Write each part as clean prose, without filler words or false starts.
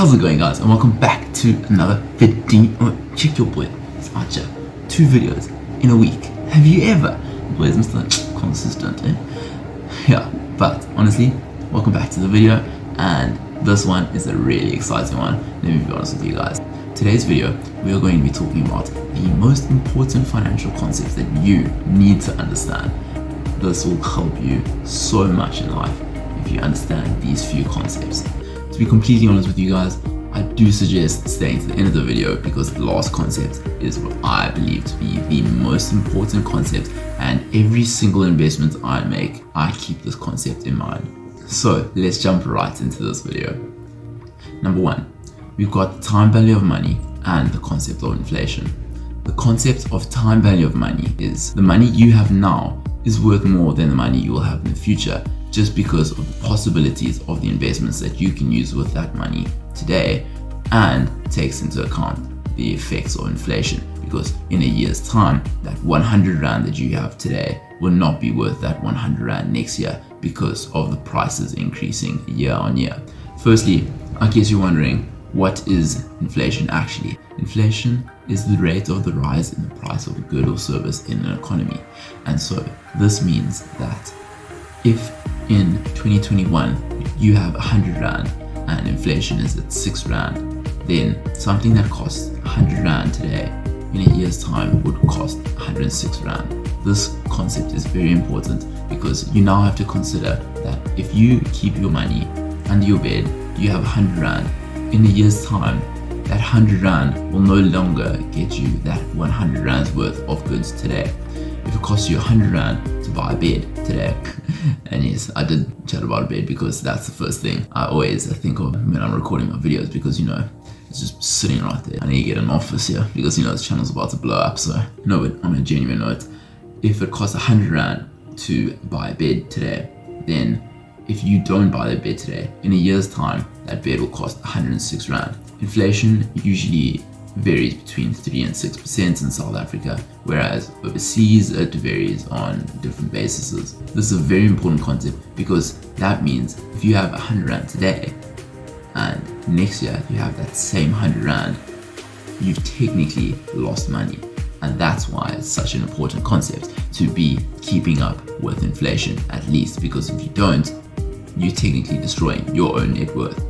How's it going, guys? And welcome back to another video. Check your boy, it's Archer. 2 videos in a week. Have you ever? Boys, Mr. Consistent, eh? Yeah, but honestly, welcome back to the video. And this one is a really exciting one. Let me be honest with you guys. Today's video, we are going to be talking about the most important financial concepts that you need to understand. This will help you so much in life if you understand these few concepts. To be completely honest with you guys, I do suggest staying to the end of the video because the last concept is what I believe to be the most important concept, and every single investment I make, I keep this concept in mind. So let's jump right into this video. Number 1, we've got the time value of money and the concept of inflation. The concept of time value of money is the money you have now is worth more than the money you will have in the future, just because of the possibilities of the investments that you can use with that money today, and takes into account the effects of inflation, because in a year's time, that 100 Rand that you have today will not be worth that 100 Rand next year because of the prices increasing year on year. Firstly, I guess you're wondering, what is inflation actually? Inflation is the rate of the rise in the price of a good or service in an economy. And so this means that if in 2021 you have 100 Rand and inflation is at 6 Rand, then something that costs 100 Rand today in a year's time would cost 106 Rand. This concept is very important because you now have to consider that if you keep your money under your bed, you have 100 Rand. In a year's time, that 100 Rand will no longer get you that 100 Rand's worth of goods today. If it costs you 100 Rand to buy a bed today, and yes, I did chat about a bed because that's the first thing I always think of when I'm recording my videos, because you know, it's just sitting right there. I need to get an office here because you know this channel's about to blow up. So no, but on a genuine note, if it costs 100 Rand to buy a bed today, then if you don't buy the bed today, in a year's time, that bed will cost 106 Rand. Inflation usually varies between 3 and 6% in South Africa, whereas overseas it varies on different bases. This is a very important concept because that means if you have 100 Rand today and next year you have that same 100 Rand, you've technically lost money. And that's why it's such an important concept to be keeping up with inflation, at least, because if you don't, you're technically destroying your own net worth.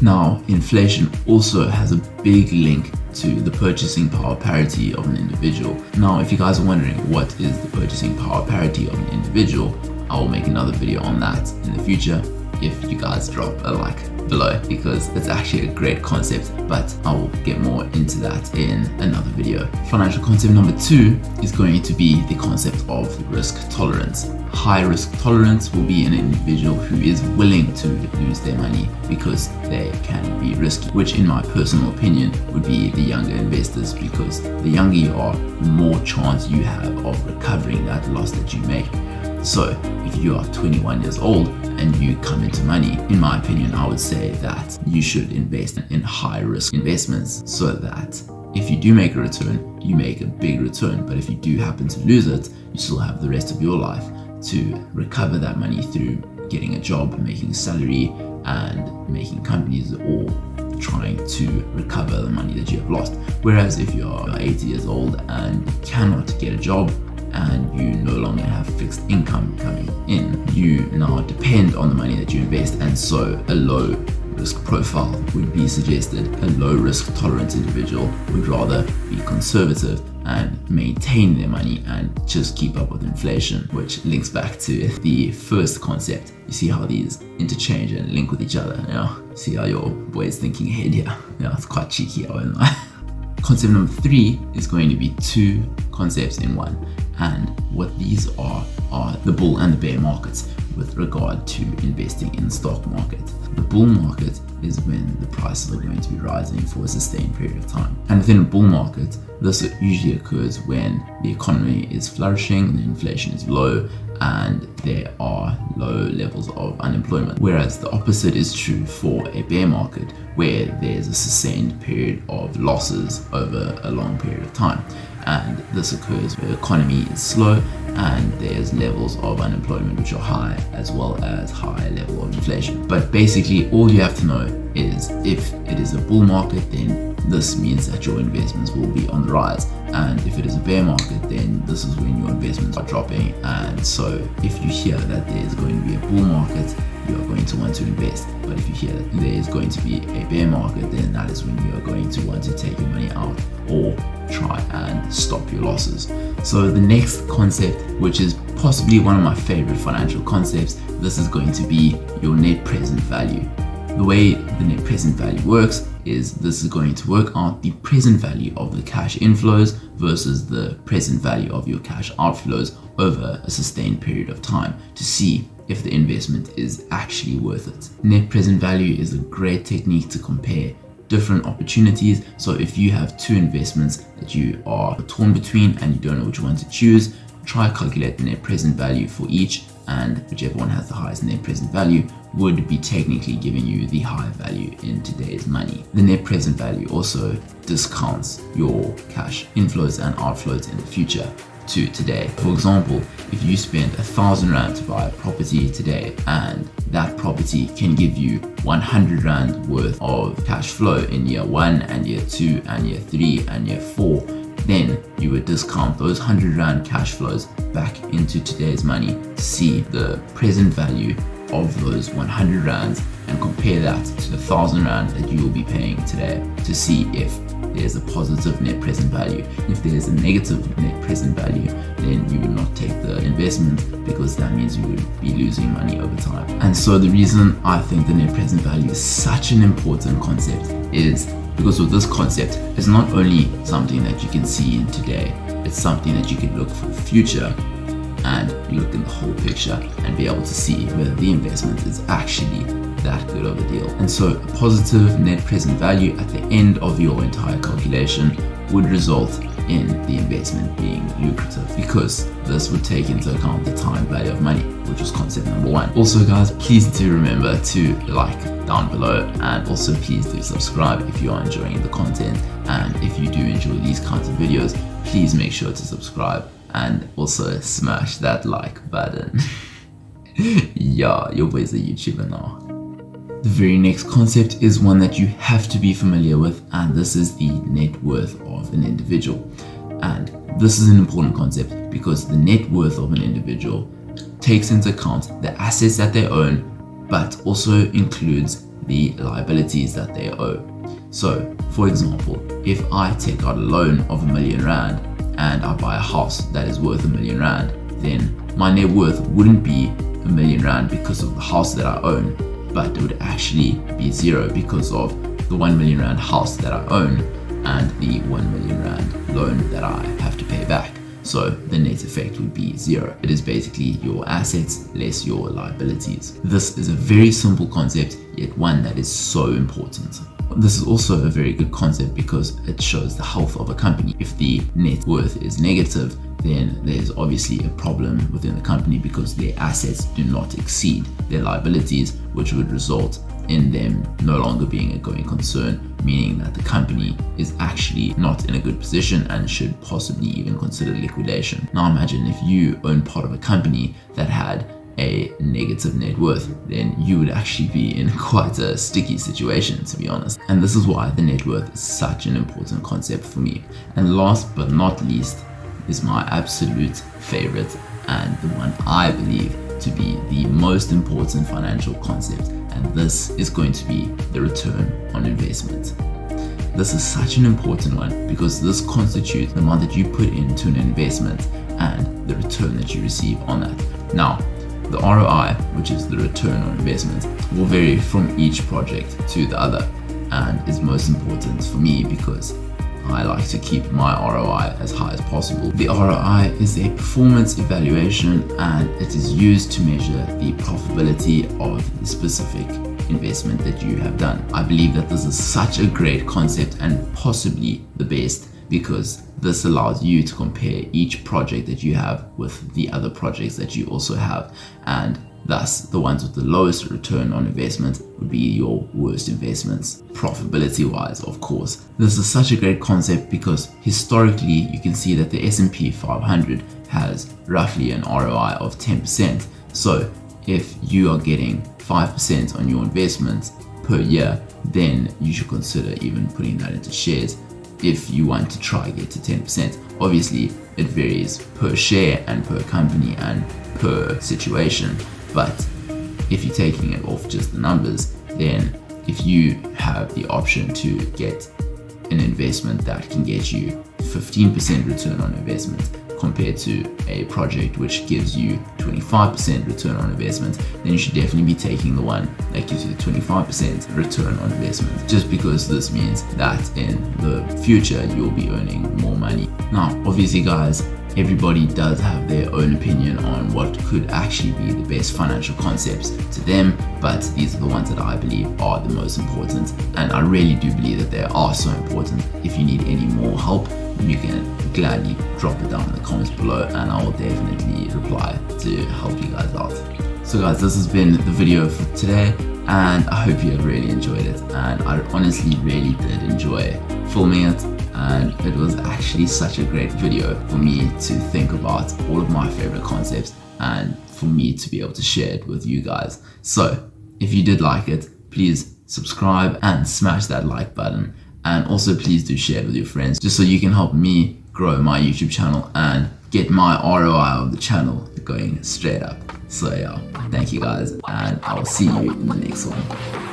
Now, inflation also has a big link to the purchasing power parity of an individual. Now, if you guys are wondering what is the purchasing power parity of an individual, I will make another video on that in the future if you guys drop a like below, because it's actually a great concept, but I will get more into that in another video. Financial concept number 2 is going to be the concept of risk tolerance. High risk tolerance will be an individual who is willing to lose their money because they can be risky, which in my personal opinion would be the younger investors, because the younger you are, the more chance you have of recovering that loss that you make. So if you are 21 years old and you come into money, in my opinion, I would say that you should invest in high risk investments so that if you do make a return, you make a big return. But if you do happen to lose it, you still have the rest of your life to recover that money through getting a job, making a salary, and making companies, or trying to recover the money that you have lost. Whereas if you're 80 years old and cannot get a job, and you no longer have fixed income coming in, you now depend on the money that you invest, and so a low risk profile would be suggested. A low risk tolerant individual would rather be conservative and maintain their money and just keep up with inflation, which links back to the first concept. You see how these interchange and link with each other, you know? See how your boy is thinking ahead here. Yeah, it's quite cheeky, I won't lie. Concept number 3 is going to be 2 concepts in one. And what these are the bull and the bear markets with regard to investing in the stock market. The bull market is when the prices are going to be rising for a sustained period of time. And within a bull market, this usually occurs when the economy is flourishing, the inflation is low, and there are low levels of unemployment. Whereas the opposite is true for a bear market, where there's a sustained period of losses over a long period of time. And this occurs where the economy is slow and there's levels of unemployment which are high, as well as high level of inflation. But basically all you have to know is if it is a bull market, then this means that your investments will be on the rise, and if it is a bear market, then this is when your investments are dropping. And so if you hear that there is going to be a bull market, you are going to want to invest. But if you hear that there is going to be a bear market, then that is when you are going to want to take your money out or try and stop your losses. So the next concept, which is possibly one of my favorite financial concepts, this is going to be your net present value. The way the net present value works is this is going to work out the present value of the cash inflows versus the present value of your cash outflows over a sustained period of time to see if the investment is actually worth it. Net present value is a great technique to compare different opportunities. So if you have two investments that you are torn between and you don't know which one to choose, try calculate the net present value for each, and whichever one has the highest net present value would be technically giving you the high value in today's money. The net present value also discounts your cash inflows and outflows in the future to today. For example, if you spend 1,000 Rand to buy a property today and that property can give you 100 Rand worth of cash flow in year 1 and year 2 and year 3 and year 4, then you would discount those 100 Rand cash flows back into today's money to see the present value of those 100 Rands and compare that to the 1,000 Rand that you will be paying today to see if there's a positive net present value. If there's a negative net present value, then you would not take the investment, because that means you would be losing money over time. And so the reason I think the net present value is such an important concept is because with this concept, it's not only something that you can see in today, it's something that you can look for the future and look in the whole picture and be able to see whether the investment is actually that good of a deal. And so a positive net present value at the end of your entire calculation would result in the investment being lucrative, because this would take into account the time value of money, which was concept number 1. Also guys, please do remember to like down below, and also please do subscribe if you are enjoying the content, and if you do enjoy these kinds of videos, please make sure to subscribe and also smash that like button. Yeah, your boy's a YouTuber now. The very next concept is one that you have to be familiar with, and this is the net worth of an individual. And this is an important concept because the net worth of an individual takes into account the assets that they own, but also includes the liabilities that they owe. So, for example, if I take out a loan of R1 million and I buy a house that is worth R1 million, then my net worth wouldn't be R1 million because of the house that I own, but it would actually be 0 because of the R1 million house that I own and the R1 million loan that I have to pay back. So the net effect would be 0. It is basically your assets less your liabilities. This is a very simple concept, yet one that is so important. This is also a very good concept because it shows the health of a company. If the net worth is negative, then there's obviously a problem within the company because their assets do not exceed their liabilities, which would result in them no longer being a going concern, meaning that the company is actually not in a good position and should possibly even consider liquidation. Now imagine if you own part of a company that had a negative net worth, then you would actually be in quite a sticky situation, to be honest. And this is why the net worth is such an important concept for me. And last but not least is my absolute favorite and the one I believe to be the most important financial concept, and this is going to be the return on investment. This is such an important one because this constitutes the amount that you put into an investment and the return that you receive on that. Now, the ROI, which is the return on investment, will vary from each project to the other and is most important for me because I like to keep my ROI as high as possible. The ROI is a performance evaluation and it is used to measure the profitability of the specific investment that you have done. I believe that this is such a great concept and possibly the best because this allows you to compare each project that you have with the other projects that you also have, and thus the ones with the lowest return on investment would be your worst investments, profitability wise, of course. This is such a great concept because historically you can see that the S&P 500 has roughly an ROI of 10%. So if you are getting 5% on your investments per year, then you should consider even putting that into shares if you want to try get to 10%. Obviously it varies per share and per company and per situation, but if you're taking it off just the numbers, then if you have the option to get an investment that can get you 15% return on investment compared to a project which gives you 25% return on investment, then you should definitely be taking the one that gives you the 25% return on investment, just because this means that in the future you'll be earning more money. Now, obviously guys, everybody does have their own opinion on what could actually be the best financial concepts to them, but these are the ones that I believe are the most important, and I really do believe that they are so important. If you need any more help, you can gladly drop it down in the comments below and I will definitely reply to help you guys out. So guys, this has been the video for today, and I hope you have really enjoyed it, and I honestly really did enjoy filming it, and it was actually such a great video for me to think about all of my favorite concepts and for me to be able to share it with you guys. So if you did like it, please subscribe and smash that like button, and also please do share it with your friends just so you can help me grow my YouTube channel and get my ROI of the channel going straight up. So yeah, thank you guys, and I will see you in the next one.